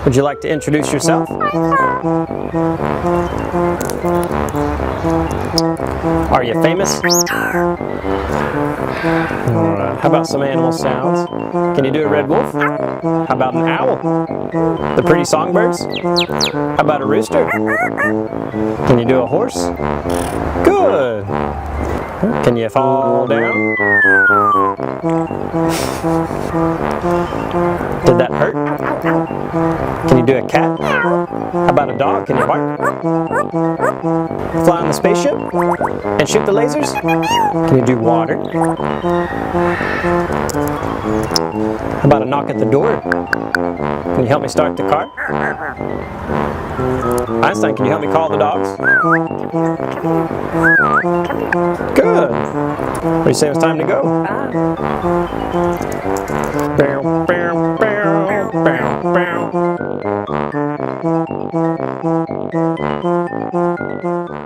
Would you like to introduce yourself? Are you famous? How about some animal sounds? Can you do a red wolf? How about an owl? The pretty songbirds? How about a rooster? Can you do a horse? Good! Can you fall down? Did that hurt? Can you do a cat? How about a dog? Can you bark? Fly on the spaceship? And shoot the lasers? Can you do water? How about a knock at the door? Can you help me start the car? Einstein, can you help me call the dogs? Good! What do you say it's time to go? Bow, bow, bow, bow, bow.